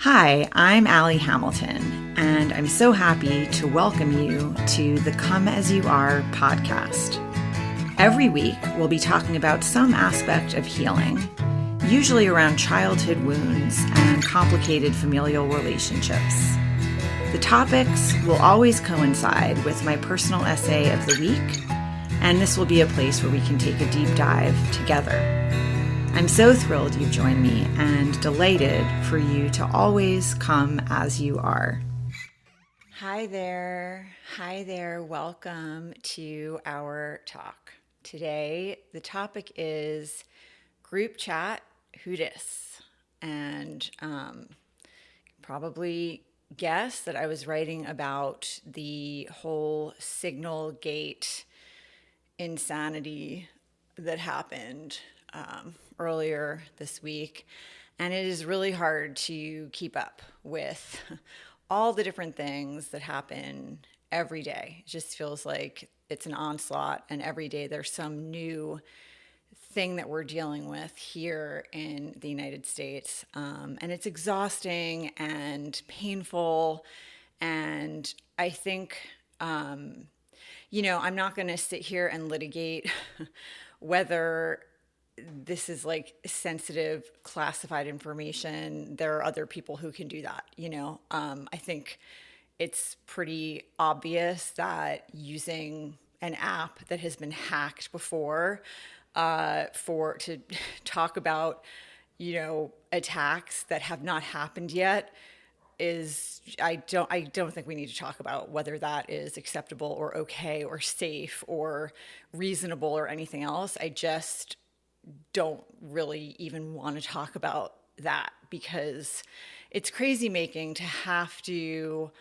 Hi, I'm Allie Hamilton, and I'm so happy to welcome you to the Come As You Are podcast. Every week, we'll be talking about some aspect of healing, usually around childhood wounds and complicated familial relationships. The topics will always coincide with my personal essay of the week, and this will be a place where we can take a deep dive together. I'm so thrilled you've joined me and delighted for you to always come as you are. Hi there. Welcome to our talk. Today, the topic is group chat, who dis? And probably guess that I was writing about the whole Signal Gate insanity that happened earlier this week, and it is really hard to keep up with all the different things that happen every day. It just feels like it's an onslaught, and every day there's some new thing that we're dealing with here in the United States, and it's exhausting and painful. And I think I'm not going to sit here and litigate whether this is like sensitive, classified information. There are other people who can do that. I think it's pretty obvious that using an app that has been hacked before to talk about, attacks that have not happened yet is I don't think we need to talk about whether that is acceptable or okay or safe or reasonable or anything else. I just don't really even want to talk about that because it's crazy making to have to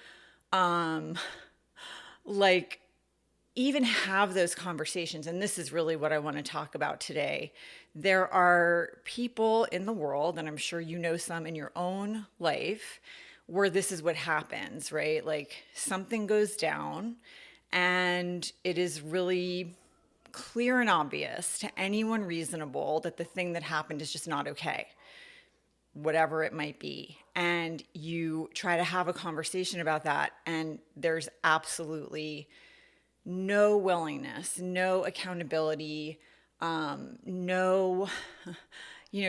even have those conversations. And this is really what I want to talk about today. There are people in the world, and I'm sure you know some in your own life, where this is what happens, right? Like something goes down and it is really clear and obvious to anyone reasonable that the thing that happened is just not okay, whatever it might be. And you try to have a conversation about that, and there's absolutely no willingness, no accountability, no,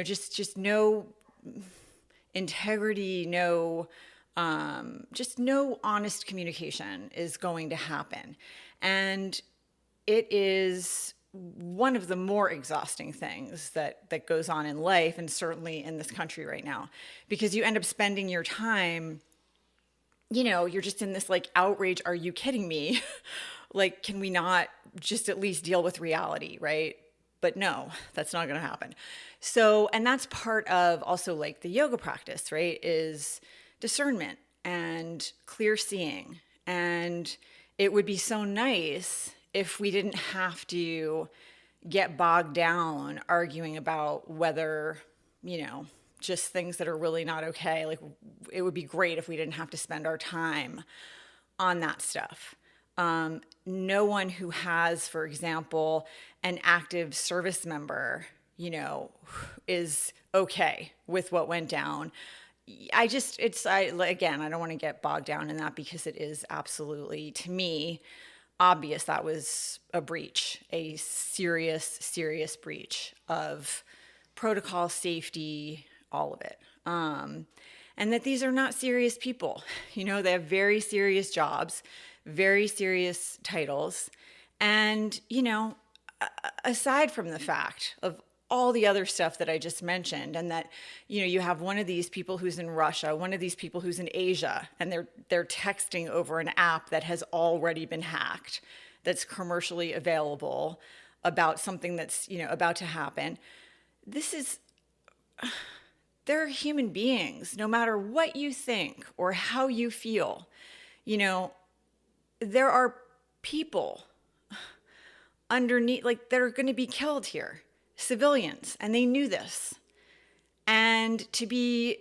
just no integrity, just no honest communication is going to happen. And it is one of the more exhausting things that goes on in life, and certainly in this country right now, because you end up spending your time, you're just in this like outrage. Are you kidding me? Like, can we not just at least deal with reality, right? But no, that's not going to happen. So, and that's part of also like the yoga practice, right? Is discernment and clear seeing. And it would be so nice if we didn't have to get bogged down arguing about whether, just things that are really not okay. Like, it would be great if we didn't have to spend our time on that stuff. No one who has, for example, an active service member, is okay with what went down. I don't want to get bogged down in that because it is absolutely, to me, obvious that was a breach, a serious breach of protocol, safety, all of it. And that these are not serious people. They have very serious jobs, very serious titles. And, aside from the fact of all the other stuff that I just mentioned, and that, you have one of these people who's in Russia, one of these people who's in Asia, and they're texting over an app that has already been hacked, that's commercially available about something that's, about to happen. They're human beings, no matter what you think or how you feel. There are people underneath, like, that are going to be killed here, civilians, and they knew this. And to be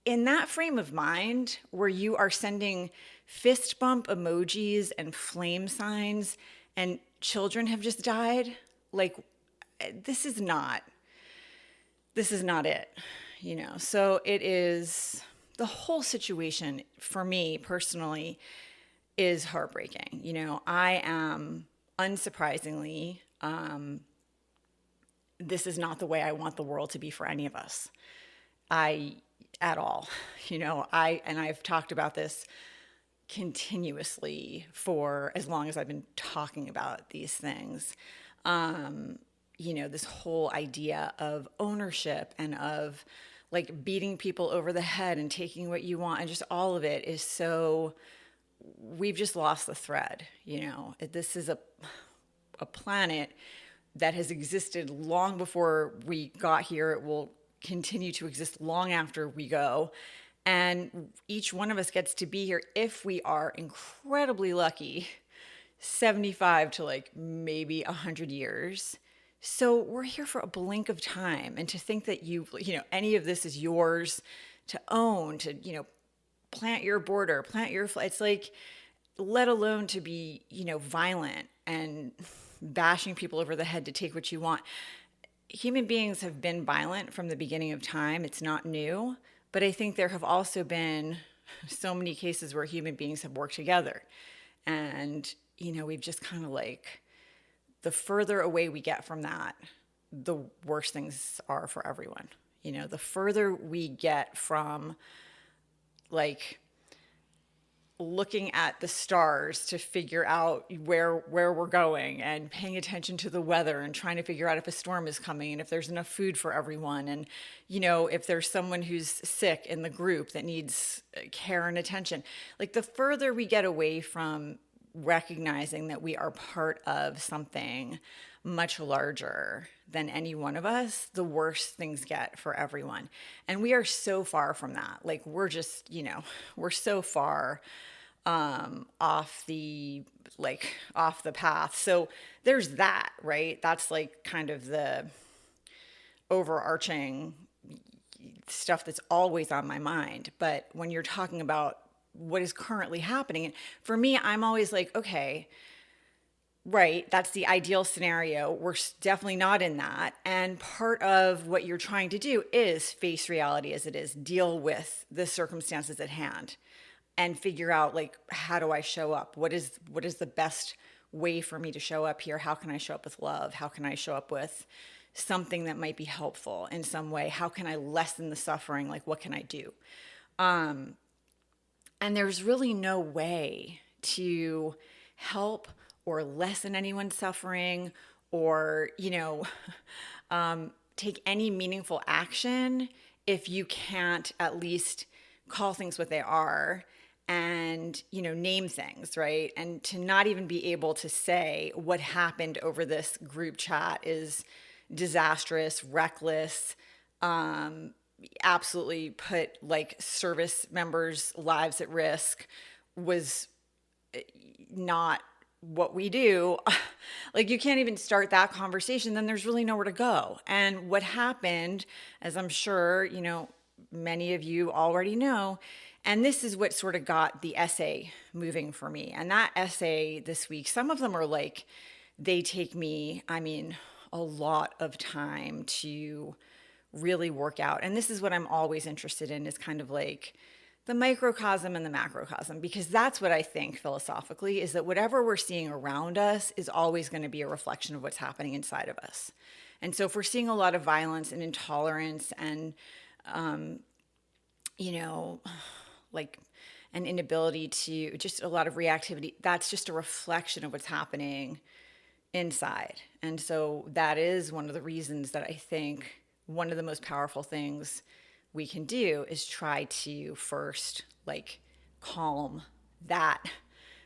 in that frame of mind where you are sending fist bump emojis and flame signs and children have just died, like, this is not it. So it is the whole situation for me personally is heartbreaking. I am unsurprisingly, this is not the way I want the world to be for any of us. I at all. I've talked about this continuously for as long as I've been talking about these things. This whole idea of ownership and of like beating people over the head and taking what you want, and just all of it is so, we've just lost the thread. This is a planet that has existed long before we got here. It will continue to exist long after we go. And each one of us gets to be here, if we are incredibly lucky, 75 to like maybe 100 years. So we're here for a blink of time. And to think that any of this is yours to own, to, plant your border, plant your flag. It's like, let alone to be, violent and bashing people over the head to take what you want. Human beings have been violent from the beginning of time. It's not new. But I think there have also been so many cases where human beings have worked together. And, we've just kind of like, the further away we get from that, the worse things are for everyone. The further we get from like looking at the stars to figure out where we're going, and paying attention to the weather, and trying to figure out if a storm is coming, and if there's enough food for everyone, and if there's someone who's sick in the group that needs care and attention. Like, the further we get away from recognizing that we are part of something much larger than any one of us, the worse things get for everyone. And we are so far from that. Like, we're just, we're so far off the path. So there's that, right? That's like kind of the overarching stuff that's always on my mind. But when you're talking about what is currently happening, and for me, I'm always like, okay, right, that's the ideal scenario. We're definitely not in that. And part of what you're trying to do is face reality as it is, deal with the circumstances at hand, and figure out, like, how do I show up? What is the best way for me to show up here? How can I show up with love? How can I show up with something that might be helpful in some way? How can I lessen the suffering? Like, what can I do? And there's really no way to help or lessen anyone's suffering, or, take any meaningful action if you can't at least call things what they are, and, name things, right? And to not even be able to say what happened over this group chat is disastrous, reckless, absolutely put like service members' lives at risk, was not what we do. Like, you can't even start that conversation, then there's really nowhere to go. And what happened, as I'm sure, many of you already know, and this is what sort of got the essay moving for me. And that essay this week, some of them are like, they take me, a lot of time to really work out. And this is what I'm always interested in, is kind of like the microcosm and the macrocosm, because that's what I think philosophically is, that whatever we're seeing around us is always going to be a reflection of what's happening inside of us. And so if we're seeing a lot of violence and intolerance and, like an inability to, just a lot of reactivity, that's just a reflection of what's happening inside. And so that is one of the reasons that I think one of the most powerful things we can do is try to first like calm that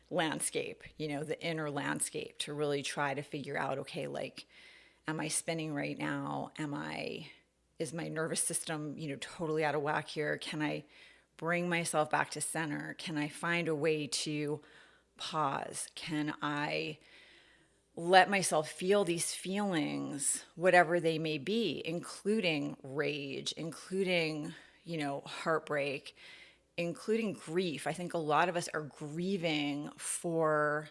landscape, the inner landscape, to really try to figure out, okay, like, am I spinning right now? Is my nervous system, totally out of whack here? Can I bring myself back to center? Can I find a way to pause? Can I let myself feel these feelings, whatever they may be, including rage, including, heartbreak, including grief? I think a lot of us are grieving for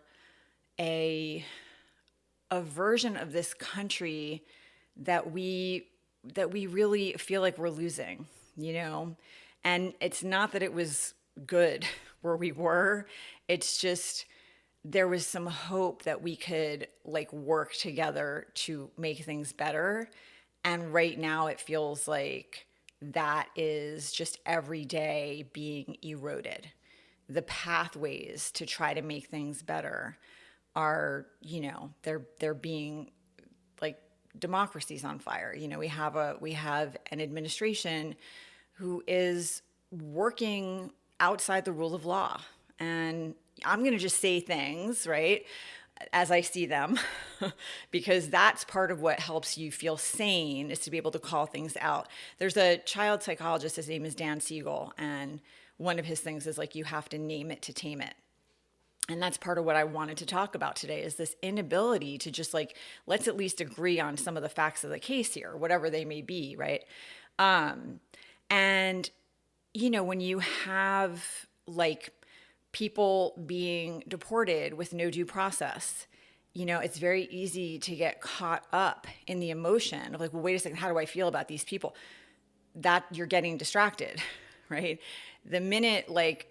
a version of this country that we really feel like we're losing, And it's not that it was good where we were. It's just there was some hope that we could like work together to make things better. And right now it feels like that is just every day being eroded. The pathways to try to make things better are, they're being like democracy's on fire. We have an administration who is working outside the rule of law. And I'm going to just say things, right, as I see them, because that's part of what helps you feel sane is to be able to call things out. There's a child psychologist, his name is Dan Siegel, and one of his things is like, you have to name it to tame it. And that's part of what I wanted to talk about today is this inability to just like, let's at least agree on some of the facts of the case here, whatever they may be, right? And, when you have like people being deported with no due process, it's very easy to get caught up in the emotion of like, well, wait a second, how do I feel about these people? That you're getting distracted, right? The minute like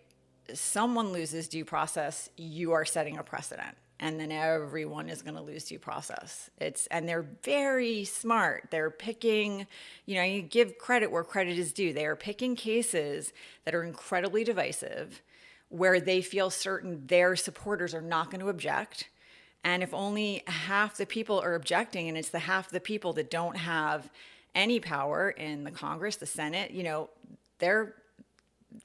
someone loses due process, you are setting a precedent. And then everyone is going to lose due process. And they're very smart. They're picking, you give credit where credit is due. They are picking cases that are incredibly divisive, where they feel certain their supporters are not going to object. And if only half the people are objecting, and it's the half the people that don't have any power in the Congress, the Senate, they're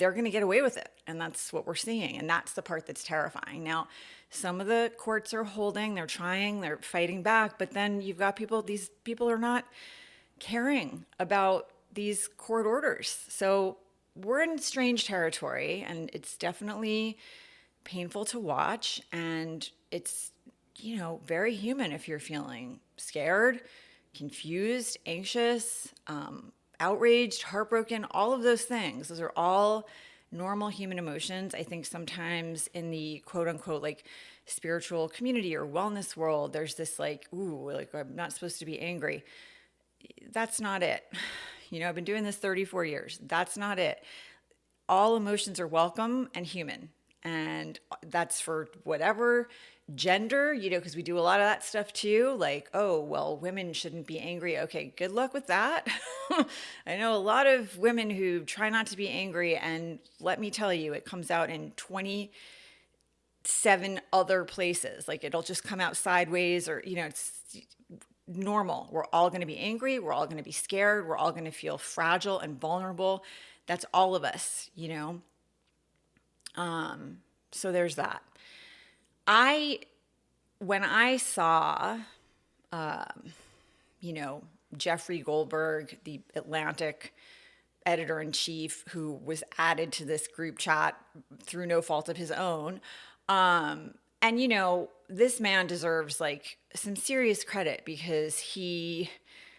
going to get away with it. And that's what we're seeing. And that's the part that's terrifying. Now, some of the courts are holding, they're trying, they're fighting back. But then you've got these people are not caring about these court orders. So we're in strange territory, and it's definitely painful to watch. And it's, very human if you're feeling scared, confused, anxious, outraged, heartbroken, all of those things. Those are all normal human emotions. I think sometimes in the quote unquote like spiritual community or wellness world, there's this like, ooh, like I'm not supposed to be angry. That's not it. I've been doing this 34 years. That's not it. All emotions are welcome and human. And that's for whatever gender, because we do a lot of that stuff too. Like, oh, well, women shouldn't be angry. Okay, good luck with that. I know a lot of women who try not to be angry. And let me tell you, it comes out in 27 other places. Like it'll just come out sideways or, it's normal. We're all going to be angry. We're all going to be scared. We're all going to feel fragile and vulnerable. That's all of us, So there's that. When I saw, Jeffrey Goldberg, the Atlantic editor-in-chief, who was added to this group chat through no fault of his own, and this man deserves like some serious credit because he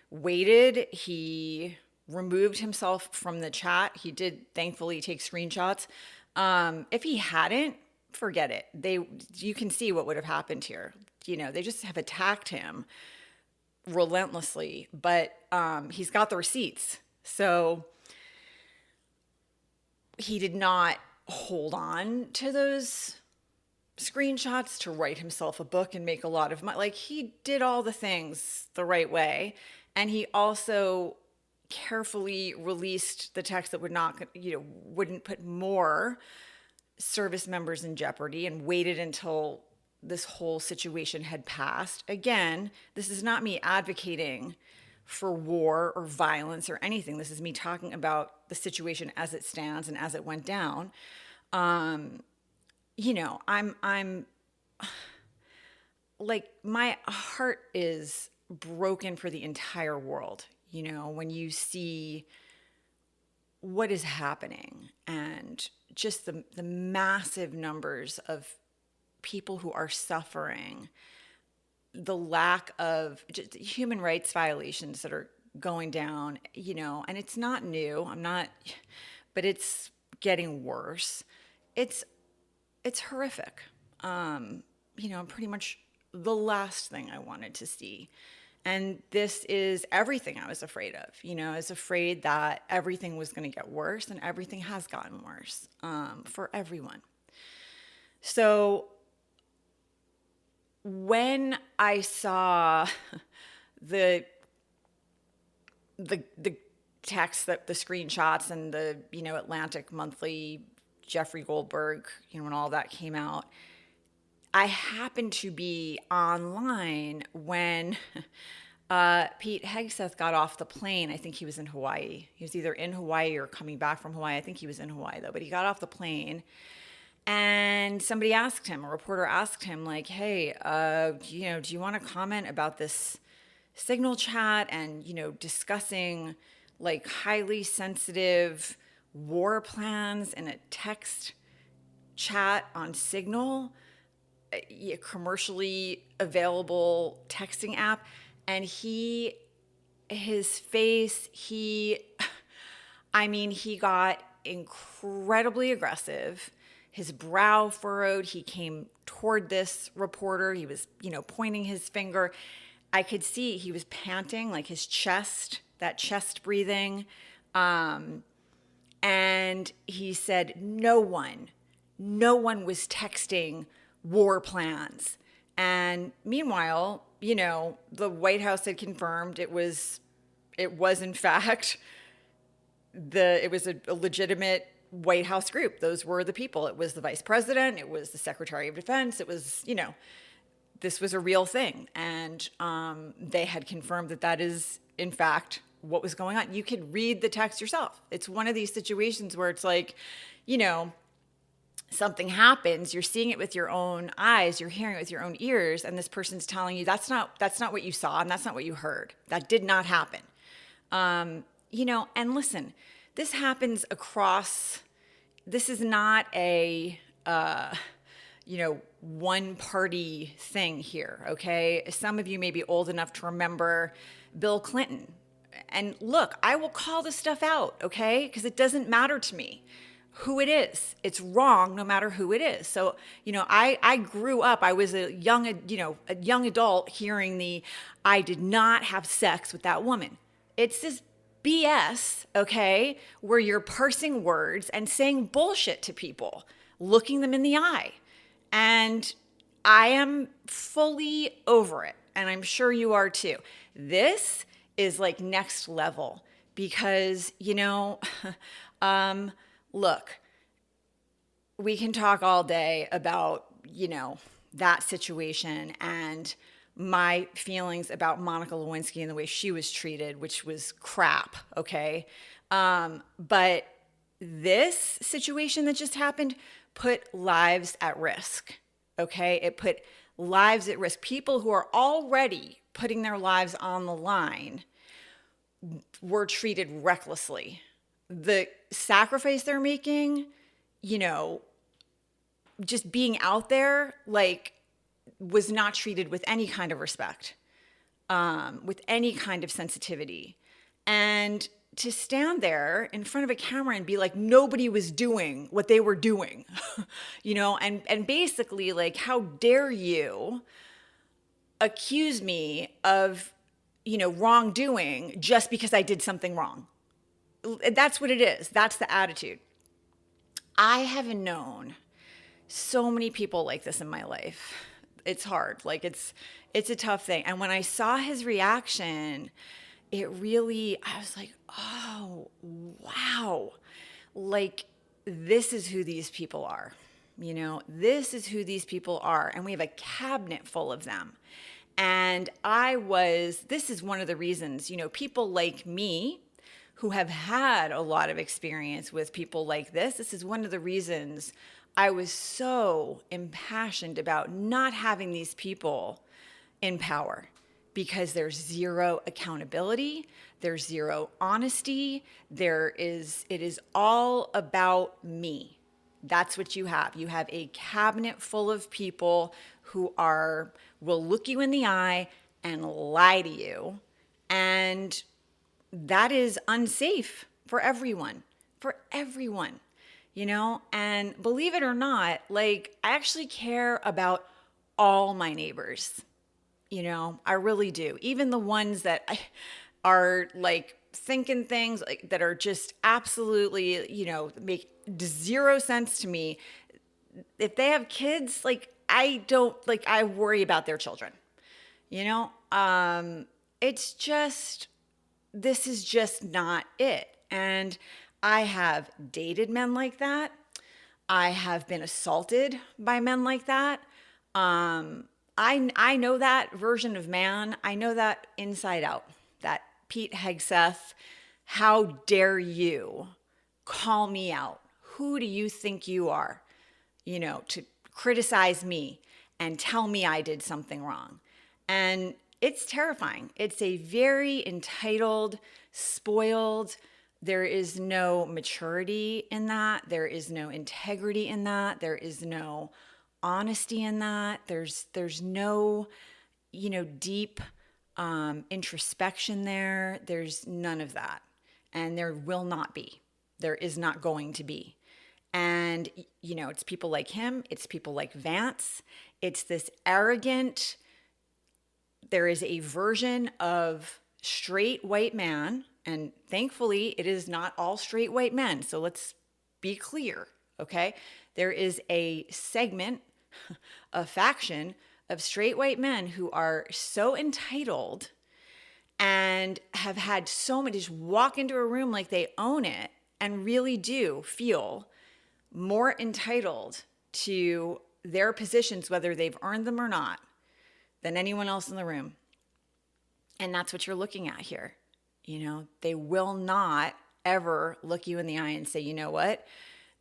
waited, he removed himself from the chat. He did thankfully take screenshots. If he hadn't, forget it. You can see what would have happened here. They just have attacked him relentlessly, but he's got the receipts. So he did not hold on to those screenshots to write himself a book and make a lot of money. Like he did all the things the right way. And he also carefully released the text that wouldn't put more service members in jeopardy and waited until this whole situation had passed. Again, this is not me advocating for war or violence or anything. This is me talking about the situation as it stands and as it went down. I'm like, my heart is broken for the entire world, when you see what is happening and just the massive numbers of people who are suffering, the lack of just human rights violations that are going down, and it's not new. But it's getting worse. It's horrific. Pretty much the last thing I wanted to see. And this is everything I was afraid of. I was afraid that everything was going to get worse, and everything has gotten worse for everyone. So when I saw the text, that the screenshots and the Atlantic Monthly, Jeffrey Goldberg, when all that came out, I happened to be online when Pete Hegseth got off the plane. I think he was in Hawaii. He was either in Hawaii or coming back from Hawaii. I think he was in Hawaii though, but he got off the plane. And somebody asked him, a reporter asked him, like, hey, do you want to comment about this Signal chat and, discussing like highly sensitive war plans in a text chat on Signal, a commercially available texting app? And his face, he got incredibly aggressive. His brow furrowed. He came toward this reporter. He was, pointing his finger. I could see he was panting, like his chest, that chest breathing. And he said, no one was texting war plans. And meanwhile, the White House had confirmed it was in fact, it was a legitimate White House group. Those were the people. It was the vice president. It was the secretary of defense. It was, this was a real thing. And they had confirmed that is, in fact, what was going on. You could read the text yourself. It's one of these situations where it's like, something happens, you're seeing it with your own eyes, you're hearing it with your own ears, and this person's telling you that's not what you saw and that's not what you heard. That did not happen. And listen, this happens across. This is not a, one party thing here, okay? Some of you may be old enough to remember Bill Clinton. And look, I will call this stuff out, okay? Because it doesn't matter to me who it is. It's wrong no matter who it is. So, I grew up, I was a young adult hearing I did not have sex with that woman. It's this BS, okay, where you're parsing words and saying bullshit to people, looking them in the eye. And I am fully over it. And I'm sure you are too. This is like next level because, look, we can talk all day about, that situation and my feelings about Monica Lewinsky and the way she was treated, which was crap, okay? But this situation that just happened put lives at risk, okay? It put lives at risk. People who are already putting their lives on the line were treated recklessly. The sacrifice they're making, just being out there, like, was not treated with any kind of respect, with any kind of sensitivity. And to stand there in front of a camera and be like, nobody was doing what they were doing, and basically like, how dare you accuse me of, wrongdoing just because I did something wrong. That's what it is. That's the attitude. I have known so many people like this in my life. It's hard. Like it's a tough thing. And when I saw his reaction, I was like, oh, wow. Like, this is who these people are. This is who these people are. And we have a cabinet full of them. And this is one of the reasons, people like me who have had a lot of experience with people like this is one of the reasons I was so impassioned about not having these people in power, because there's zero accountability, there's zero honesty, it is all about me. That's what you have. You have a cabinet full of people who will look you in the eye and lie to you. And that is unsafe for everyone, and believe it or not, like, I actually care about all my neighbors, I really do. Even the ones that are like thinking things like that are just absolutely, make zero sense to me. If they have kids, like I don't like I worry about their children. You know? It's just this is just not it. And I have dated men like that. I have been assaulted by men like that. I know that version of man. I know that inside out. That Pete Hegseth, how dare you call me out? Who do you think you are? To criticize me and tell me I did something wrong. And it's terrifying. It's a very entitled, spoiled, there is no maturity in that. There is no integrity in that. There is no honesty in that. There's no, deep introspection there. There's none of that. And there will not be. There is not going to be. And, it's people like him. It's people like Vance. It's this arrogant, there is a version of straight white man. And thankfully, it is not all straight white men. So let's be clear, okay? There is a segment, a faction of straight white men who are so entitled and have had so many, just walk into a room like they own it and really do feel more entitled to their positions, whether they've earned them or not, than anyone else in the room. And that's what you're looking at here. They will not ever look you in the eye and say, you know what,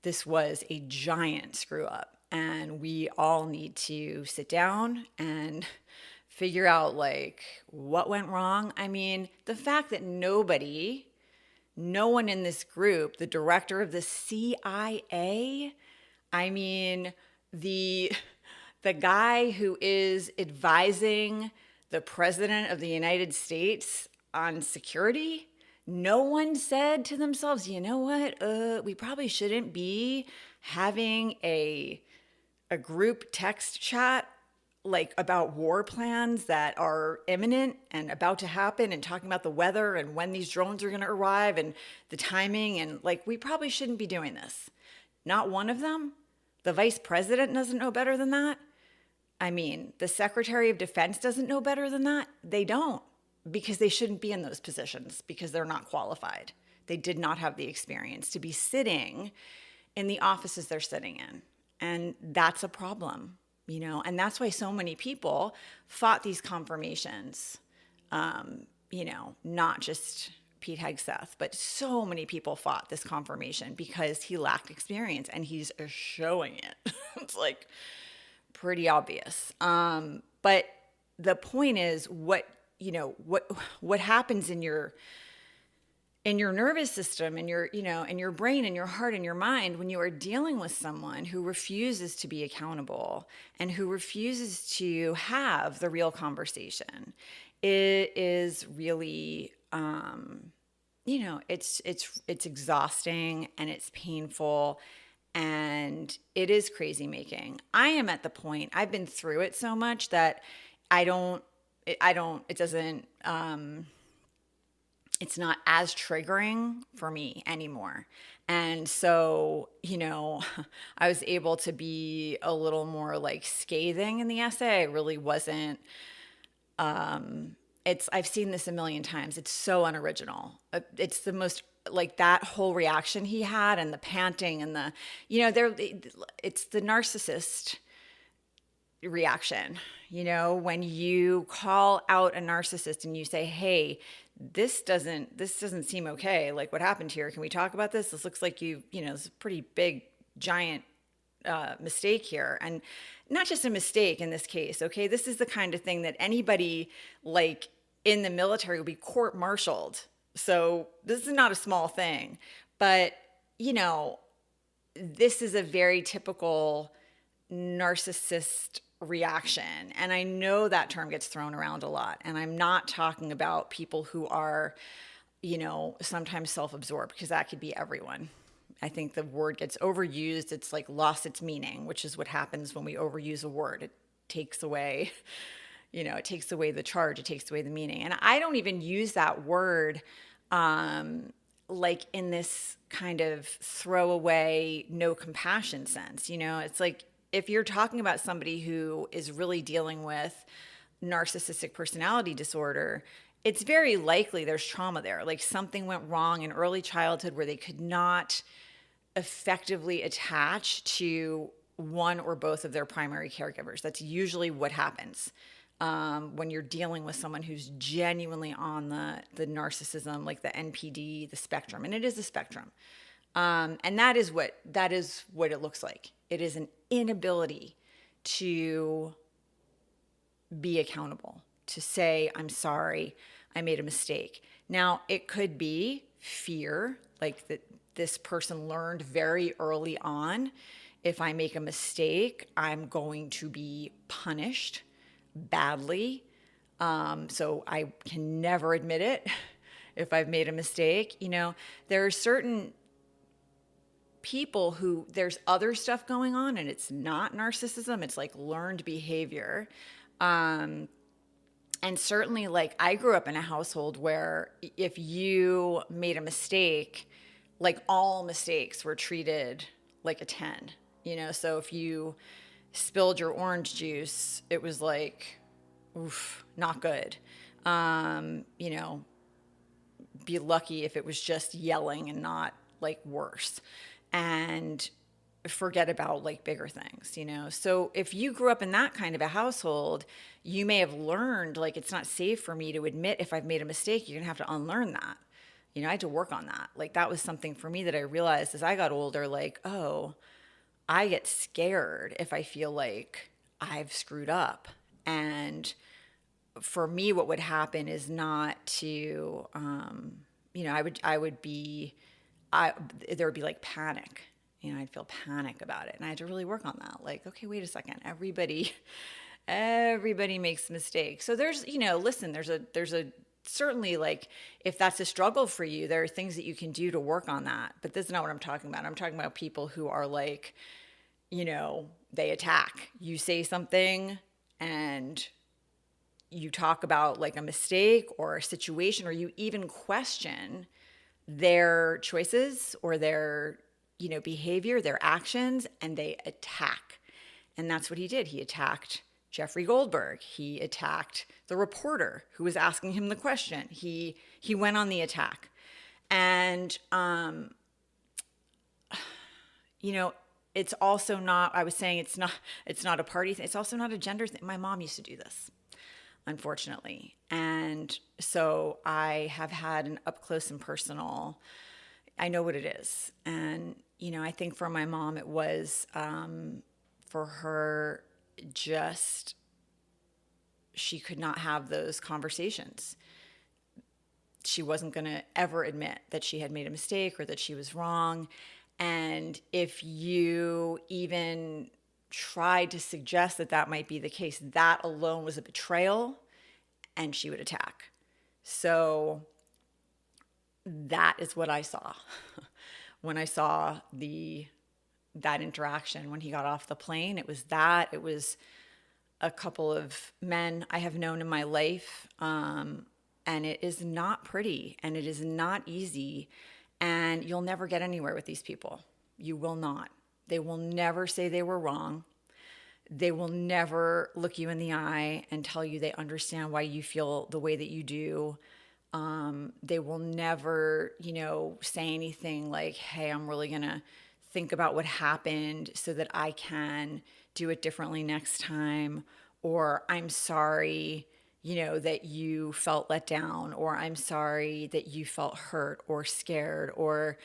this was a giant screw up. And we all need to sit down and figure out what went wrong. I mean, the fact that no one in this group, the director of the CIA, I mean, the guy who is advising the president of the United States on security, no one said to themselves, you know what, we probably shouldn't be having a group text chat about war plans that are imminent and about to happen and talking about the weather and when these drones are going to arrive and the timing. And we probably shouldn't be doing this. Not one of them. The vice president doesn't know better than that. I mean, the Secretary of Defense doesn't know better than that. They don't, because they shouldn't be in those positions because they're not qualified. They did not have the experience to be sitting in the offices they're sitting in. And that's a problem. And that's why so many people fought these confirmations, not just Pete Hegseth, but so many people fought this confirmation because he lacked experience and he's showing it. It's pretty obvious. But the point is what happens in your nervous system, in your brain, in your heart, in your mind, when you are dealing with someone who refuses to be accountable and who refuses to have the real conversation. It is really, it's exhausting and it's painful and it is crazy making. I am at the point, I've been through it so much that it's not as triggering for me anymore. And so, I was able to be a little more scathing in the essay. I really wasn't, I've seen this a million times. It's so unoriginal. It's the most that whole reaction he had and the panting and the, it's the narcissist reaction. When you call out a narcissist and you say, hey, this doesn't seem okay. What happened here? Can we talk about this? This looks like it's a pretty big, giant mistake here. And not just a mistake in this case, okay? This is the kind of thing that anybody in the military would be court-martialed. So this is not a small thing. But, this is a very typical narcissist reaction. And I know that term gets thrown around a lot. And I'm not talking about people who are, sometimes self-absorbed, because that could be everyone. I think the word gets overused. It's lost its meaning, which is what happens when we overuse a word. It takes away, it takes away the charge, it takes away the meaning. And I don't even use that word like in this kind of throwaway, no compassion sense. It's like if you're talking about somebody who is really dealing with narcissistic personality disorder, it's very likely there's trauma there. Like something went wrong in early childhood where they could not effectively attach to one or both of their primary caregivers. That's usually what happens when you're dealing with someone who's genuinely on the narcissism, like the NPD, the spectrum, and it is a spectrum. And that is what it looks like. It is an inability to be accountable, to say, I'm sorry, I made a mistake. Now, it could be fear, like that this person learned very early on, if I make a mistake, I'm going to be punished badly. So I can never admit it if I've made a mistake. There are certain people who there's other stuff going on and it's not narcissism, it's like learned behavior. And certainly, like, I grew up in a household where if you made a mistake, like all mistakes were treated like a 10. So if you spilled your orange juice, it was like, oof, not good. Be lucky if it was just yelling and not like worse. And forget about like bigger things. So if you grew up in that kind of a household, you may have learned like it's not safe for me to admit if I've made a mistake. You're gonna have to unlearn that. I had to work on that. Like that was something for me that I realized as I got older, like, oh, I get scared if I feel like I've screwed up. And for me, what would happen is not to, there would be like panic. I'd feel panic about it. And I had to really work on that. Like, okay, wait a second. Everybody makes mistakes. So there's, listen, there's a certainly, like, if that's a struggle for you, there are things that you can do to work on that. But this is not what I'm talking about. I'm talking about people who are like, they attack. You say something and you talk about like a mistake or a situation, or you even question their choices or their, behavior, their actions, and they attack. And that's what he did. He attacked Jeffrey Goldberg. He attacked the reporter who was asking him the question. He went on the attack. And, it's also not, I was saying it's not a party thing. It's also not a gender thing. My mom used to do this, unfortunately. And so I have had an up close and personal, I know what it is. And, I think for my mom, it was, for her, just, she could not have those conversations. She wasn't going to ever admit that she had made a mistake or that she was wrong. And if you even tried to suggest that that might be the case, that alone was a betrayal, and she would attack. So that is what I saw when I saw that interaction when he got off the plane. It was a couple of men I have known in my life, and it is not pretty and it is not easy, and you'll never get anywhere with these people. You will not. They will never say they were wrong. They will never look you in the eye and tell you they understand why you feel the way that you do. They will never, say anything like, hey, I'm really going to think about what happened so that I can do it differently next time. Or I'm sorry, that you felt let down, or I'm sorry that you felt hurt or scared or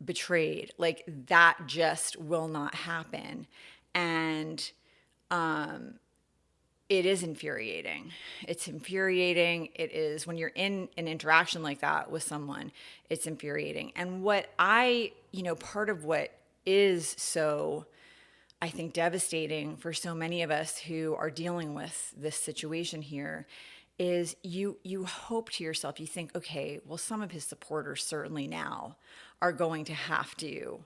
betrayed. Like that just will not happen. And, it is infuriating. It's infuriating. It is when you're in an interaction like that with someone, it's infuriating. And what part of what is so, I think, devastating for so many of us who are dealing with this situation here is you hope to yourself, you think, okay, well, some of his supporters certainly now are going to have to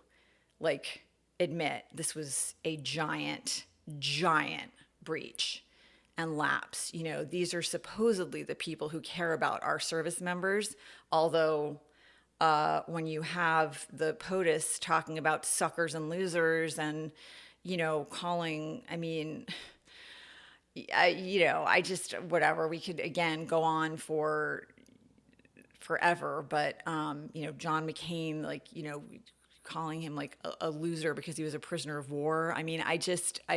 like admit this was a giant breach. and lapse. These are supposedly the people who care about our service members, although when you have the POTUS talking about suckers and losers and, calling, I mean, I just, whatever, we could again go on for forever, but, John McCain, like, calling him like a loser because he was a prisoner of war. I mean, I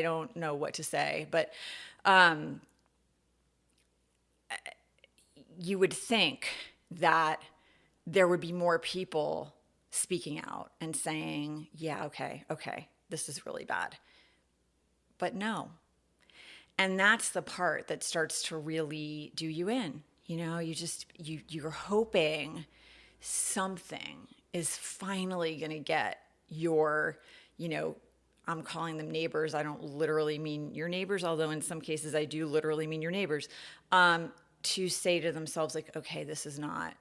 don't know what to say, but you would think that there would be more people speaking out and saying, yeah, okay, this is really bad. But no. And that's the part that starts to really do you in. You're hoping something is finally going to get your, I'm calling them neighbors. I don't literally mean your neighbors, although in some cases I do literally mean your neighbors, to say to themselves, like, okay, this is not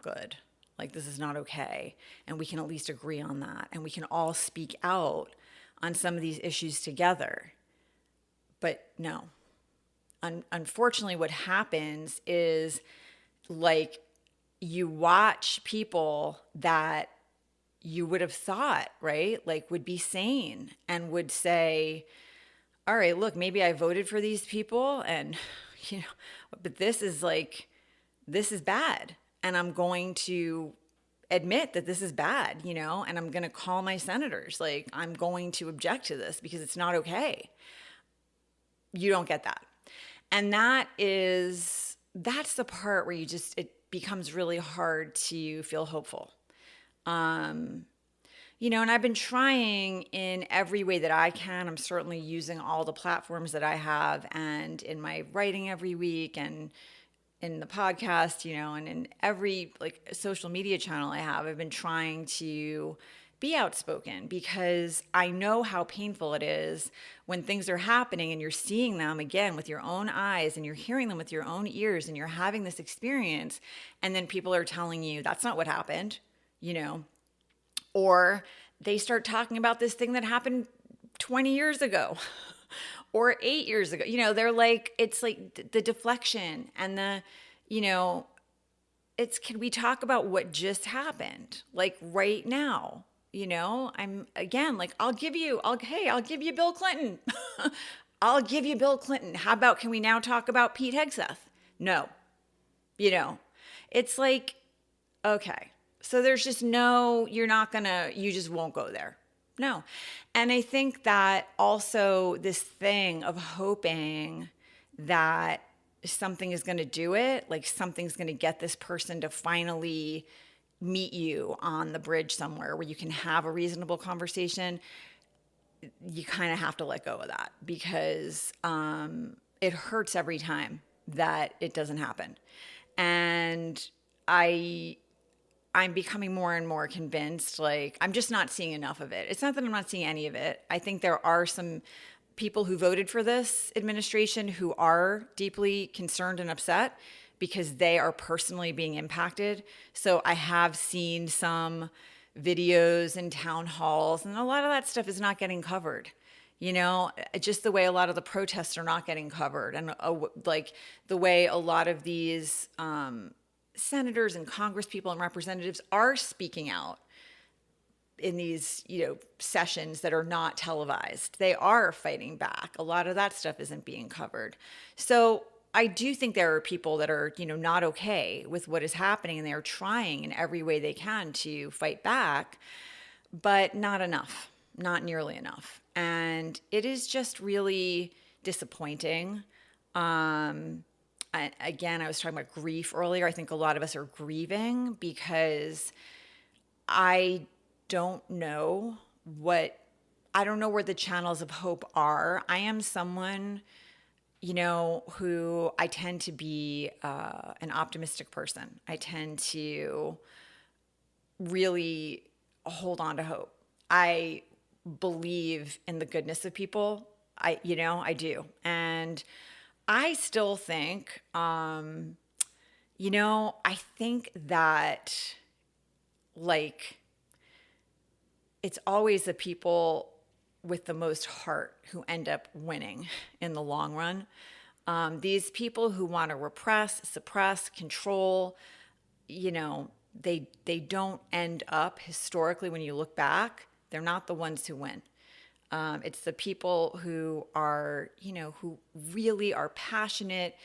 good. Like, this is not okay. And we can at least agree on that. And we can all speak out on some of these issues together. But no. Unfortunately, what happens is, like, you watch people that you would have thought, right, like would be sane and would say, all right, look, maybe I voted for these people and, but this is bad. And I'm going to admit that this is bad, and I'm going to call my senators. Like, I'm going to object to this because it's not okay. You don't get that. And that's the part where it becomes really hard to feel hopeful. And I've been trying in every way that I can. I'm certainly using all the platforms that I have, and in my writing every week and in the podcast, and in every social media channel I have, I've been trying to be outspoken because I know how painful it is when things are happening and you're seeing them again with your own eyes and you're hearing them with your own ears and you're having this experience, and then people are telling you that's not what happened, or they start talking about this thing that happened 20 years ago or 8 years ago. They're like, it's like the deflection and the, can we talk about what just happened? Like right now, I'm again, like, I'll give you Bill Clinton. I'll give you Bill Clinton. How about, can we now talk about Pete Hegseth? No, it's like, okay. So there's just no, you just won't go there. No. And I think that also this thing of hoping that something is going to do it, like something's going to get this person to finally meet you on the bridge somewhere where you can have a reasonable conversation, you kind of have to let go of that because it hurts every time that it doesn't happen. And I'm becoming more and more convinced, like, I'm just not seeing enough of it. It's not that I'm not seeing any of it. I think there are some people who voted for this administration who are deeply concerned and upset because they are personally being impacted. So I have seen some videos and town halls, and a lot of that stuff is not getting covered. Just the way a lot of the protests are not getting covered, and like the way a lot of these senators and Congress people and representatives are speaking out in these, sessions that are not televised. They are fighting back. A lot of that stuff isn't being covered. So I do think there are people that are, not okay with what is happening, and they are trying in every way they can to fight back, but not enough, not nearly enough. And it is just really disappointing. Again, I was talking about grief earlier. I think a lot of us are grieving because I don't know where the channels of hope are. I am someone, who I tend to be an optimistic person. I tend to really hold on to hope. I believe in the goodness of people. I do. And I still think, I think that, like, it's always the people with the most heart who end up winning in the long run. These people who want to repress, suppress, control, you know, they don't end up historically, when you look back, they're not the ones who win. It's the people who are, who really are passionate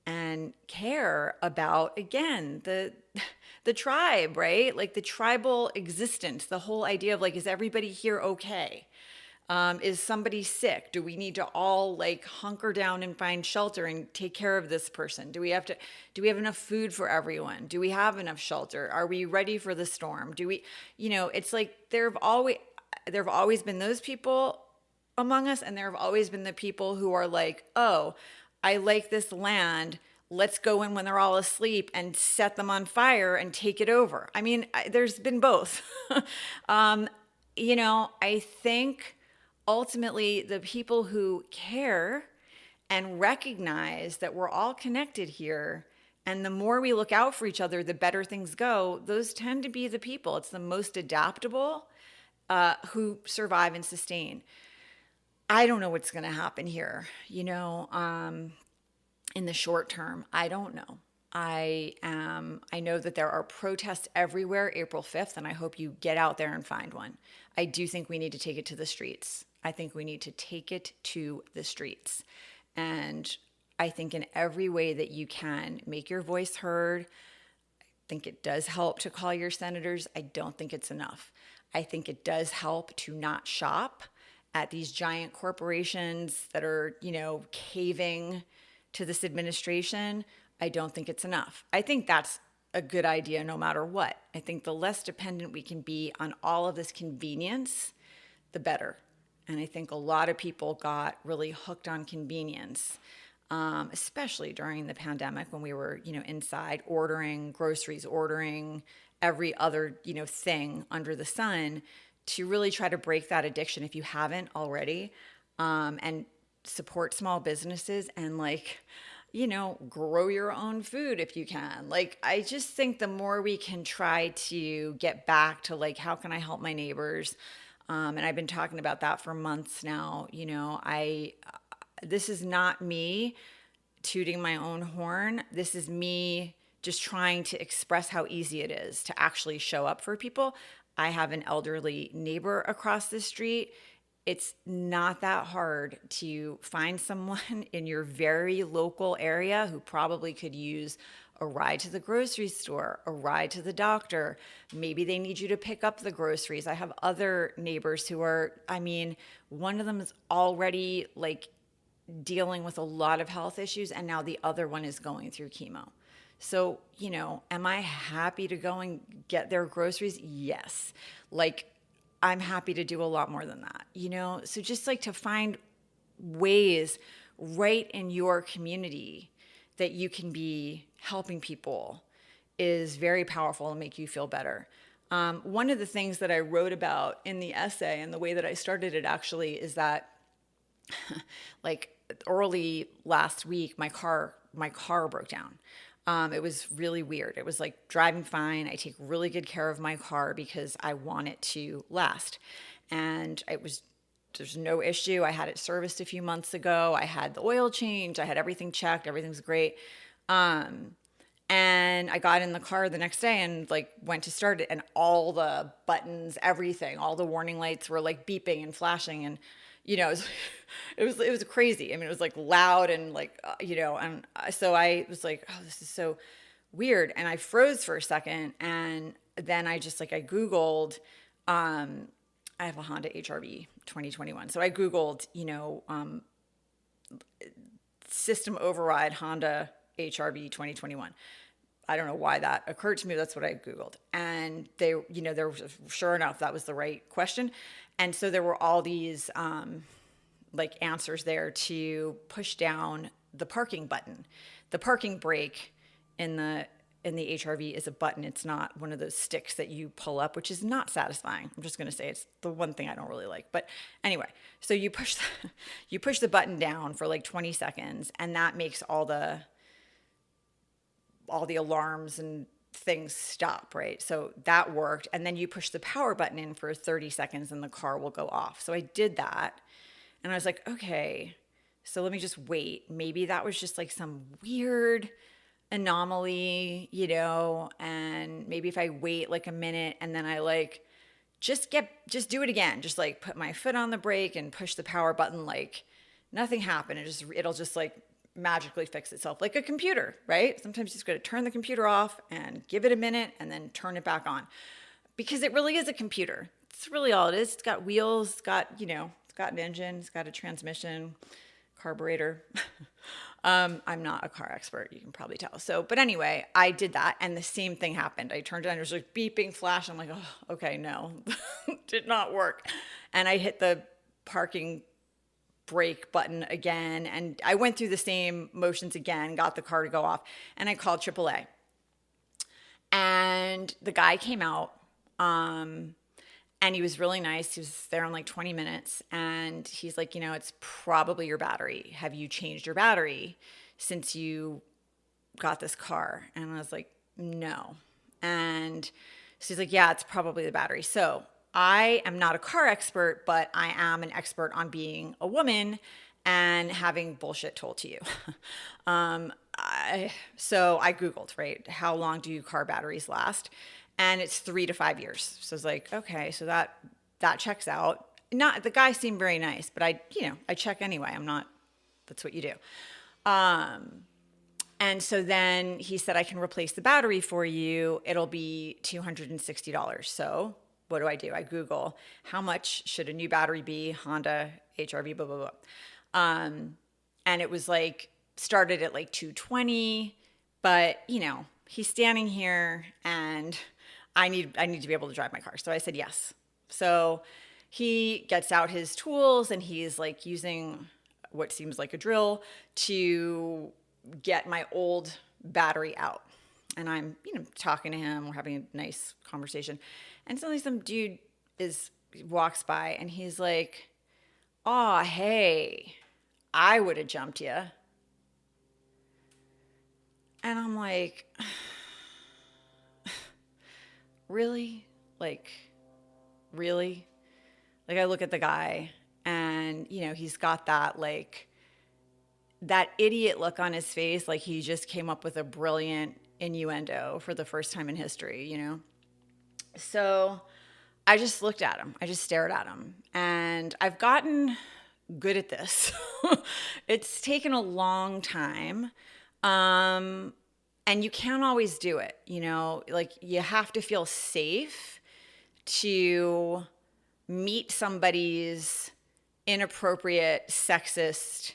and care about, again, the tribe, right? Like the tribal existence, the whole idea of like, is everybody here okay? Is somebody sick? Do we need to all like hunker down and find shelter and take care of this person? Do we have enough food for everyone? Do we have enough shelter? Are we ready for the storm? It's like there have always been those people among us, and there have always been the people who are like, oh, I like this land. Let's go in when they're all asleep and set them on fire and take it over. I mean, there's been both. I think ultimately the people who care and recognize that we're all connected here, and the more we look out for each other, the better things go, those tend to be the people. It's the most adaptable, who survive and sustain. I don't know what's going to happen here, in the short term. I don't know. I know that there are protests everywhere April 5th, and I hope you get out there and find one. I do think we need to take it to the streets. I think we need to take it to the streets. And I think in every way that you can, make your voice heard. I think it does help to call your senators. I don't think it's enough. I think it does help to not shop at these giant corporations that are, caving to this administration. I don't think it's enough. I think that's a good idea no matter what. I think the less dependent we can be on all of this convenience, the better. And I think a lot of people got really hooked on convenience, especially during the pandemic when we were, inside ordering groceries, ordering every other, thing under the sun, to really try to break that addiction if you haven't already, and support small businesses and grow your own food if you can. I just think the more we can try to get back to how can I help my neighbors? And I've been talking about that for months now. This is not me tooting my own horn. This is me just trying to express how easy it is to actually show up for people. I have an elderly neighbor across the street. It's not that hard to find someone in your very local area who probably could use a ride to the grocery store, a ride to the doctor. Maybe they need you to pick up the groceries. I have other neighbors who are, one of them is already dealing with a lot of health issues, and now the other one is going through chemo. So, am I happy to go and get their groceries? Yes. I'm happy to do a lot more than that, So just to find ways right in your community that you can be helping people is very powerful and make you feel better. One of the things that I wrote about in the essay, and the way that I started it actually, is that early last week, my car broke down. It was really weird. It was driving fine. I take really good care of my car because I want it to last. And there's no issue. I had it serviced a few months ago. I had the oil change. I had everything checked. Everything's great. And I got in the car the next day and went to start it, and all the buttons, everything, all the warning lights were beeping and flashing, and it was crazy. It was loud and and so I was like, oh, this is so weird. And I froze for a second, and then I just I Googled, I have a Honda HR-V 2021. So I Googled, system override Honda HR-V 2021. I don't know why that occurred to me. That's what I Googled. And they were, sure enough, that was the right question. And so there were all these answers there to push down the parking button. The parking brake in the HR-V is a button. It's not one of those sticks that you pull up, which is not satisfying. I'm just going to say it's the one thing I don't really like. But anyway, so you push the button down for 20 seconds, and that makes all the alarms and things stop, right? So that worked. And then you push the power button in for 30 seconds and the car will go off. So I did that. And I was like, okay, so let me just wait. Maybe that was just like some weird anomaly, and maybe if I wait like a minute and then I like just do it again, just like put my foot on the brake and push the power button, like nothing happened. It'll just like magically fix itself like a computer, right? Sometimes you just got to turn the computer off and give it a minute and then turn it back on, because it really is a computer. It's really all it is. It's got wheels, it's got an engine, it's got a transmission, carburetor. I'm not a car expert, you can probably tell. So, but anyway, I did that and the same thing happened. I turned it on, it was like beeping, flash. I'm like, oh, okay, no, did not work. And I hit the parking brake button again. And I went through the same motions again, got the car to go off, and I called AAA. And the guy came out, and he was really nice. He was there in like 20 minutes. And he's like, it's probably your battery. Have you changed your battery since you got this car? And I was like, no. And so he's like, yeah, it's probably the battery. So I am not a car expert, but I am an expert on being a woman and having bullshit told to you. So I Googled, right? How long do car batteries last? And it's 3 to 5 years. So I was like, okay, so that checks out. The guy seemed very nice, but I check anyway. That's what you do. And so then he said, I can replace the battery for you. It'll be $260. So what do? I Google, how much should a new battery be? Honda, HRV, blah, blah, blah. And it was like, started at like 220, but he's standing here and I need to be able to drive my car. So I said, yes. So he gets out his tools and he's like using what seems like a drill to get my old battery out. And I'm, talking to him, we're having a nice conversation. And suddenly some dude walks by and he's like, oh, hey, I would have jumped you. And I'm like, really? Like, really? Like, I look at the guy and, he's got that, like, that idiot look on his face. Like he just came up with a brilliant innuendo for the first time in history, So I just looked at him. I just stared at him. And I've gotten good at this. It's taken a long time. And you can't always do it, like you have to feel safe to meet somebody's inappropriate, sexist,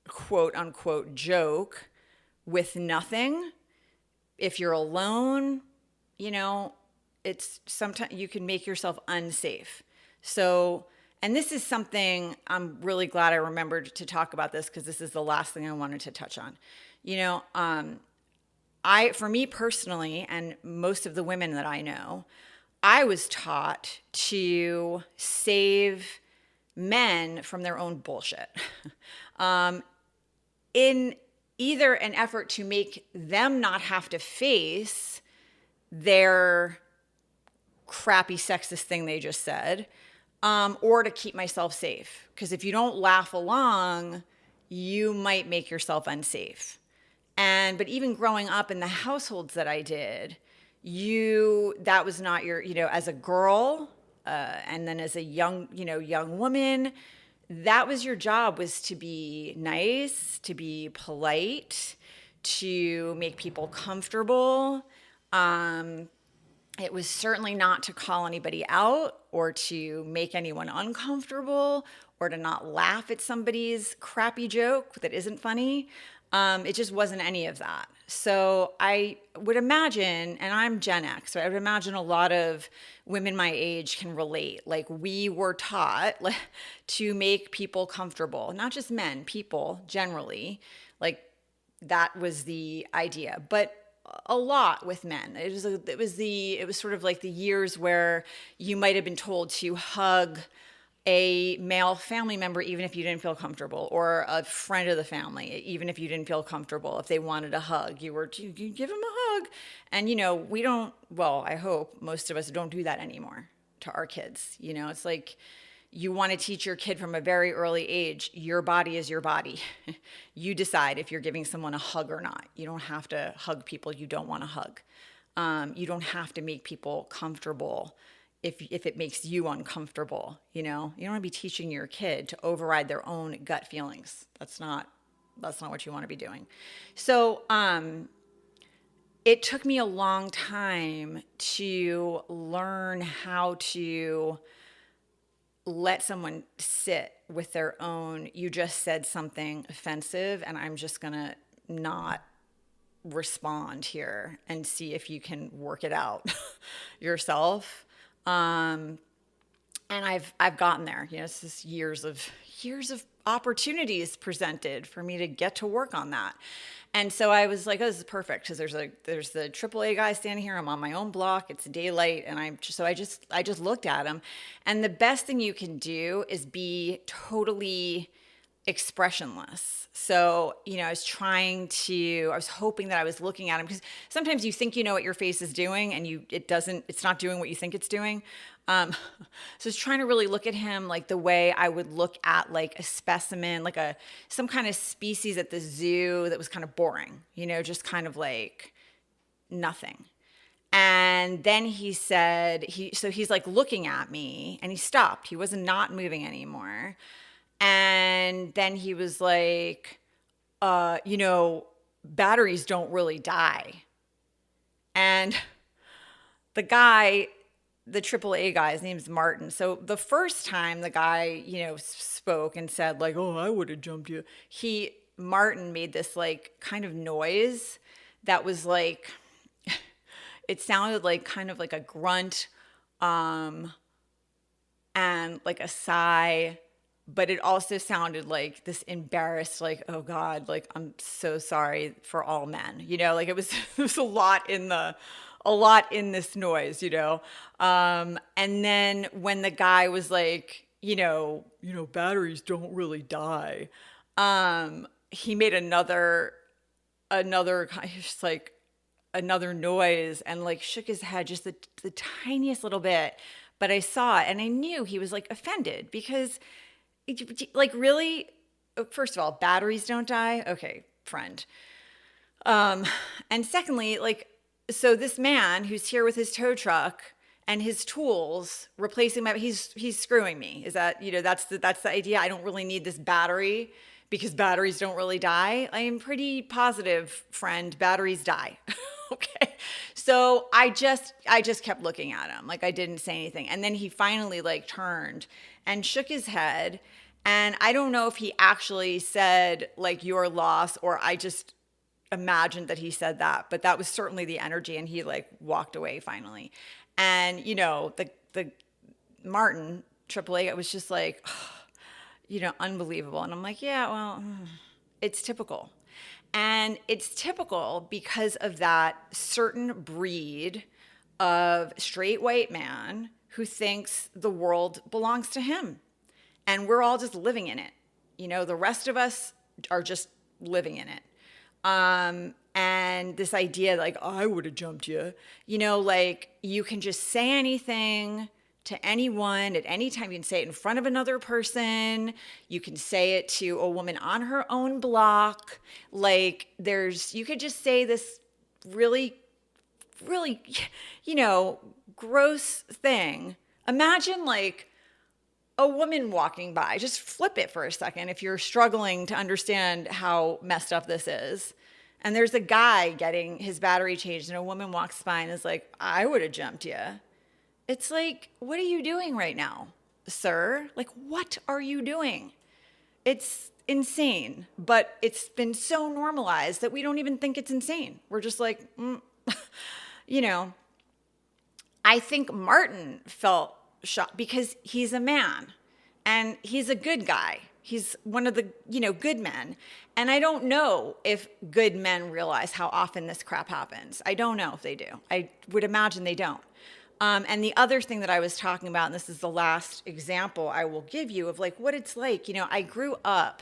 quote unquote joke with nothing. If you're alone, it's sometimes you can make yourself unsafe. So, and this is something I'm really glad I remembered to talk about this, because this is the last thing I wanted to touch on. For me personally, and most of the women that I know, I was taught to save men from their own bullshit, in either an effort to make them not have to face their crappy sexist thing they just said, or to keep myself safe. Because if you don't laugh along, you might make yourself unsafe. But even growing up in the households that I did, that was not your, as a girl, and then as a young woman, that was your job, was to be nice, to be polite, to make people comfortable. It was certainly not to call anybody out or to make anyone uncomfortable or to not laugh at somebody's crappy joke that isn't funny. It just wasn't any of that. So I would imagine, and I'm Gen X, so I would imagine a lot of women my age can relate. Like, we were taught to make people comfortable, not just men, people generally. Like, that was the idea. But a lot with men. It was sort of like the years where you might have been told to hug a male family member, even if you didn't feel comfortable, or a friend of the family, even if you didn't feel comfortable, if they wanted a hug, you give them a hug. And, we don't, well, I hope most of us don't do that anymore to our kids. It's like you want to teach your kid from a very early age, your body is your body. You decide if you're giving someone a hug or not. You don't have to hug people you don't want to hug. You don't have to make people comfortable if it makes you uncomfortable. You don't want to be teaching your kid to override their own gut feelings. That's not what you want to be doing. So it took me a long time to learn how to let someone sit with their own, you just said something offensive and I'm just going to not respond here and see if you can work it out yourself. And I've gotten there. It's just years of opportunities presented for me to get to work on that. And so I was like, oh, this is perfect because there's the AAA guy standing here. I'm on my own block. It's daylight, and I just looked at him. And the best thing you can do is be totally expressionless. So, I was hoping that I was looking at him, because sometimes you think you know what your face is doing and it's not doing what you think it's doing. So I was trying to really look at him like the way I would look at like a specimen, like some kind of species at the zoo that was kind of boring, just kind of like nothing. And then he said, he's like looking at me and he stopped. He was not moving anymore. And then he was like, batteries don't really die. And the guy, the AAA guy, his name's Martin. So the first time the guy, spoke and said like, oh, I would have jumped you. Martin made this like kind of noise that was like, it sounded like kind of like a grunt, and like a sigh. But it also sounded like this embarrassed, like, oh God, like, I'm so sorry for all men, like it was, there was a lot in this noise, and then when the guy was like, batteries don't really die, he made another just like another noise and like shook his head just the tiniest little bit. But I saw it and I knew he was like offended because, like, really, first of all, batteries don't die. Okay, friend. And secondly, like, so this man who's here with his tow truck and his tools replacing he's screwing me. Is that, that's the idea. I don't really need this battery because batteries don't really die. I am pretty positive, friend, batteries die. Okay. So I just kept looking at him. Like I didn't say anything. And then he finally like turned and shook his head. And I don't know if he actually said like your loss, or I just imagined that he said that, but that was certainly the energy. And he like walked away finally. And the Martin AAA, it was just like, unbelievable. And I'm like, yeah, well, it's typical. And it's typical because of that certain breed of straight white man who thinks the world belongs to him. And we're all just living in it. The rest of us are just living in it. And this idea like, I would have jumped you, like you can just say anything to anyone at any time. You can say it in front of another person. You can say it to a woman on her own block. Like you could just say this really, really, gross thing. Imagine like a woman walking by. Just flip it for a second if you're struggling to understand how messed up this is. And there's a guy getting his battery changed and a woman walks by and is like, I would have jumped you. It's like, what are you doing right now, sir? Like, what are you doing? It's insane, but it's been so normalized that we don't even think it's insane. We're just like, I think Martin felt shocked because he's a man and he's a good guy. He's one of the, good men. And I don't know if good men realize how often this crap happens. I don't know if they do. I would imagine they don't. And the other thing that I was talking about, and this is the last example I will give you of like what it's like, I grew up,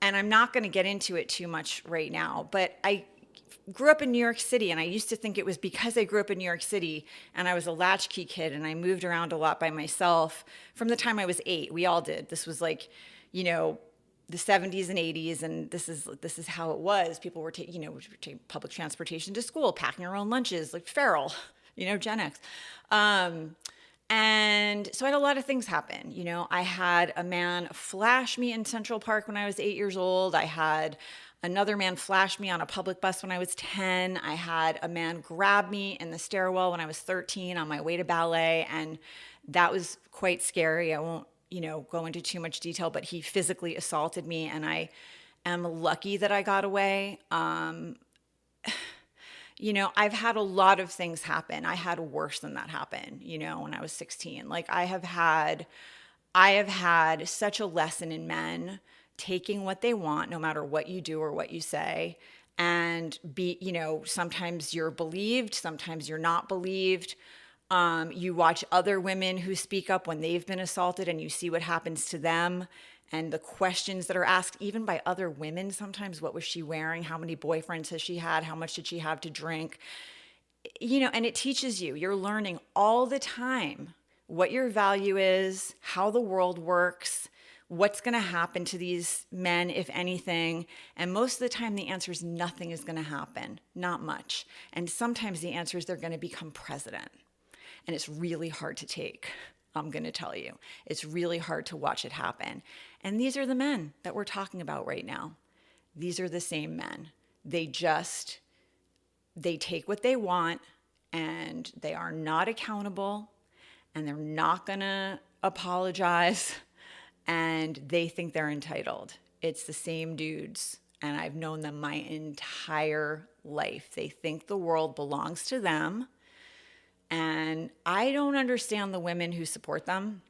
and I'm not going to get into it too much right now, but I grew up in New York City, and I used to think it was because I grew up in New York City and I was a latchkey kid and I moved around a lot by myself from the time I was 8. We all did. This was like, the 70s and 80s, and this is how it was. People were taking public transportation to school, packing our own lunches, like feral, Gen X. And so I had a lot of things happen. I had a man flash me in Central Park when I was 8 years old. I had another man flash me on a public bus when I was 10. I had a man grab me in the stairwell when I was 13 on my way to ballet. And that was quite scary. I won't, go into too much detail, but he physically assaulted me, and I am lucky that I got away. I've had a lot of things happen. I had worse than that happen, when I was 16. Like I have had such a lesson in men taking what they want, no matter what you do or what you say, and sometimes you're believed, sometimes you're not believed. You watch other women who speak up when they've been assaulted, and you see what happens to them. And the questions that are asked, even by other women sometimes: what was she wearing? How many boyfriends has she had? How much did she have to drink? And it teaches you. You're learning all the time what your value is, how the world works, what's going to happen to these men, if anything. And most of the time, the answer is nothing is going to happen, not much. And sometimes the answer is they're going to become president. And it's really hard to take. I'm going to tell you, it's really hard to watch it happen. And these are the men that we're talking about right now. These are the same men. They take what they want, and they are not accountable, and they're not going to apologize, and they think they're entitled. It's the same dudes, and I've known them my entire life. They think the world belongs to them. And I don't understand the women who support them.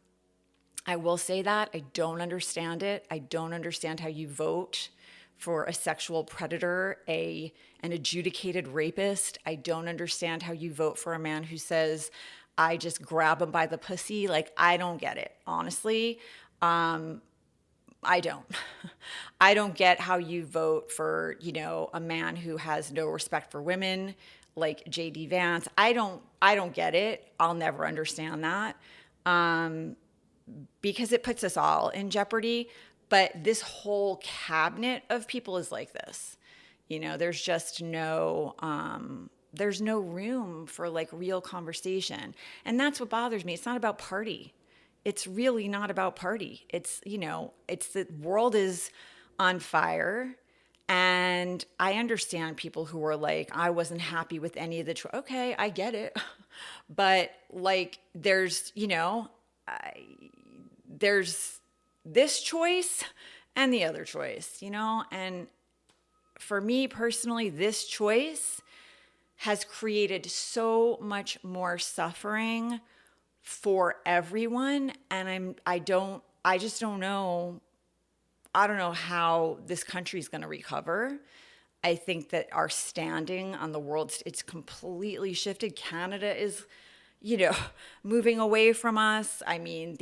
I will say that. I don't understand it. I don't understand how you vote for a sexual predator, an adjudicated rapist. I don't understand how you vote for a man who says, I just grab him by the pussy. Like, I don't get it, honestly. I don't. I don't get how you vote for, a man who has no respect for women, like J.D. Vance. I don't get it. I'll never understand that, because it puts us all in jeopardy. But this whole cabinet of people is like this. There's just there's no room for like real conversation. And that's what bothers me. It's not about party. It's really not about party. It's the world is on fire. And I understand people who are like, I wasn't happy with any of the okay, I get it. But like, there's this choice and the other choice, and for me personally, this choice has created so much more suffering for everyone. And I just don't know. I don't know how this country is going to recover. I think that our standing on the world, it's completely shifted. Canada is, moving away from us. I mean,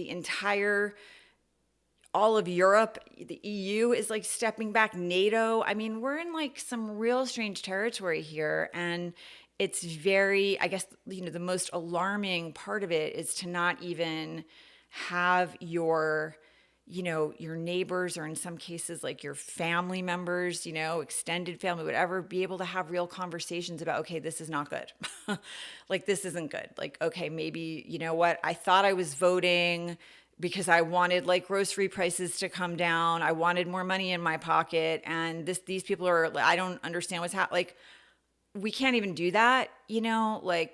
all of Europe, the EU is like stepping back. NATO. I mean, we're in like some real strange territory here. And it's very, I guess, the most alarming part of it is to not even have your neighbors, or in some cases, like your family members, extended family, whatever, be able to have real conversations about, okay, this is not good. Like, this isn't good. Like, okay, maybe, what? I thought I was voting because I wanted like grocery prices to come down. I wanted more money in my pocket. And these people are, I don't understand what's happening. Like, we can't even do that, like,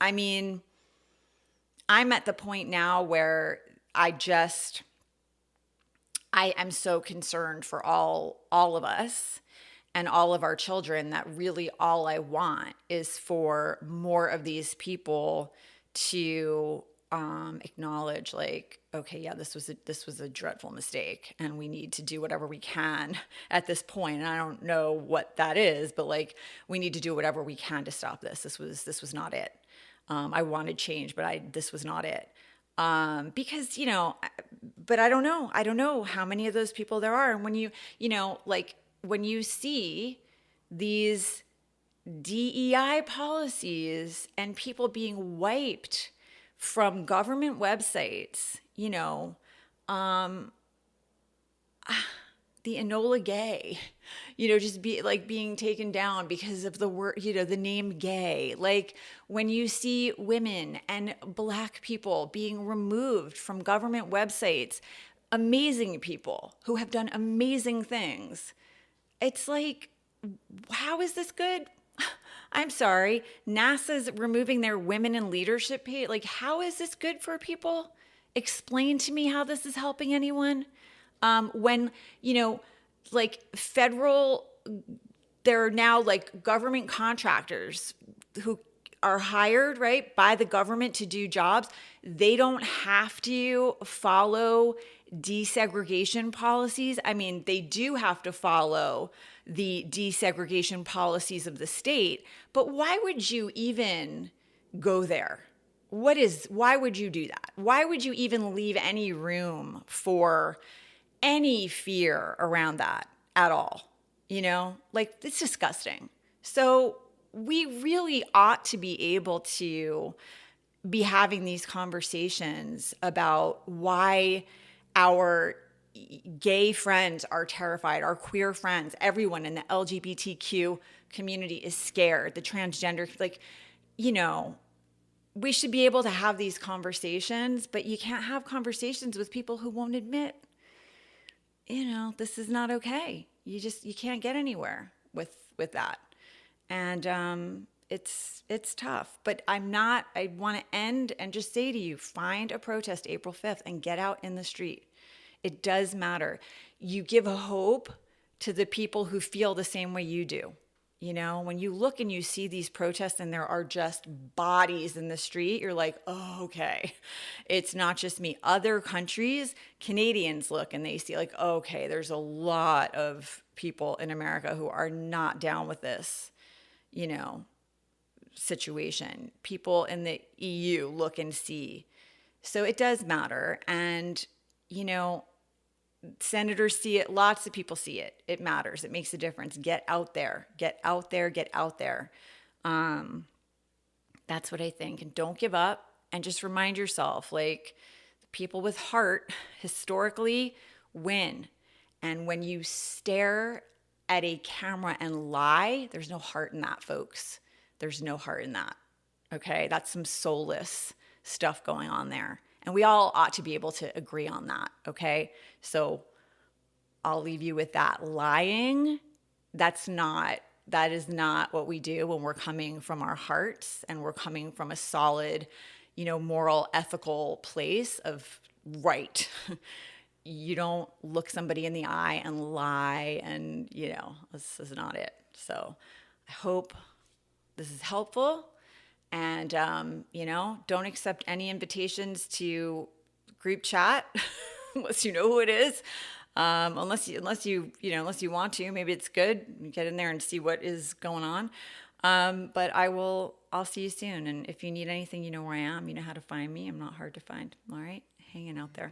I mean, I'm at the point now where I am so concerned for all of us and all of our children that really all I want is for more of these people to acknowledge, like, okay, yeah, this was a dreadful mistake, and we need to do whatever we can at this point. And I don't know what that is, but like, we need to do whatever we can to stop this. This was not it. I wanted change, but this was not it. Because, but I don't know. I don't know how many of those people there are. And when like when you see these DEI policies and people being wiped from government websites, the Enola Gay, just being taken down because of the word, the name gay. Like when you see women and Black people being removed from government websites, amazing people who have done amazing things. It's like, how is this good? I'm sorry. NASA's removing their women in leadership page. Like, how is this good for people? Explain to me how this is helping anyone. When, like there are now like government contractors who are hired, right, by the government to do jobs. They don't have to follow desegregation policies. I mean, they do have to follow the desegregation policies of the state, but why would you even go there? Why would you do that? Why would you even leave any room for any fear around that at all? Like, it's disgusting. So we really ought to be able to be having these conversations about why our gay friends are terrified, our queer friends, everyone in the LGBTQ community is scared, the transgender, we should be able to have these conversations, but you can't have conversations with people who won't admit, this is not okay. You can't get anywhere with that. And it's tough, but I want to end and just say to you, find a protest April 5th and get out in the street. It does matter. You give hope to the people who feel the same way you do. When you look and you see these protests and there are just bodies in the street, you're like, oh, okay, it's not just me. Other countries, Canadians look and they see like, okay, there's a lot of people in America who are not down with this, situation. People in the EU look and see. So it does matter. And, senators see it. Lots of people see it. It matters. It makes a difference. Get out there. Get out there. Get out there. That's what I think. And don't give up. And just remind yourself, like, people with heart historically win. And when you stare at a camera and lie, there's no heart in that, folks. There's no heart in that. Okay? That's some soulless stuff going on there. And we all ought to be able to agree on that, okay? So I'll leave you with that. Lying, that is not what we do when we're coming from our hearts and we're coming from a solid, moral, ethical place of right. You don't look somebody in the eye and lie and, this is not it. So I hope this is helpful. And, don't accept any invitations to group chat unless you know who it is. Unless you want to. Maybe it's good. Get in there and see what is going on. But I'll see you soon. And if you need anything, you know where I am. You know how to find me. I'm not hard to find. All right? Hanging out there.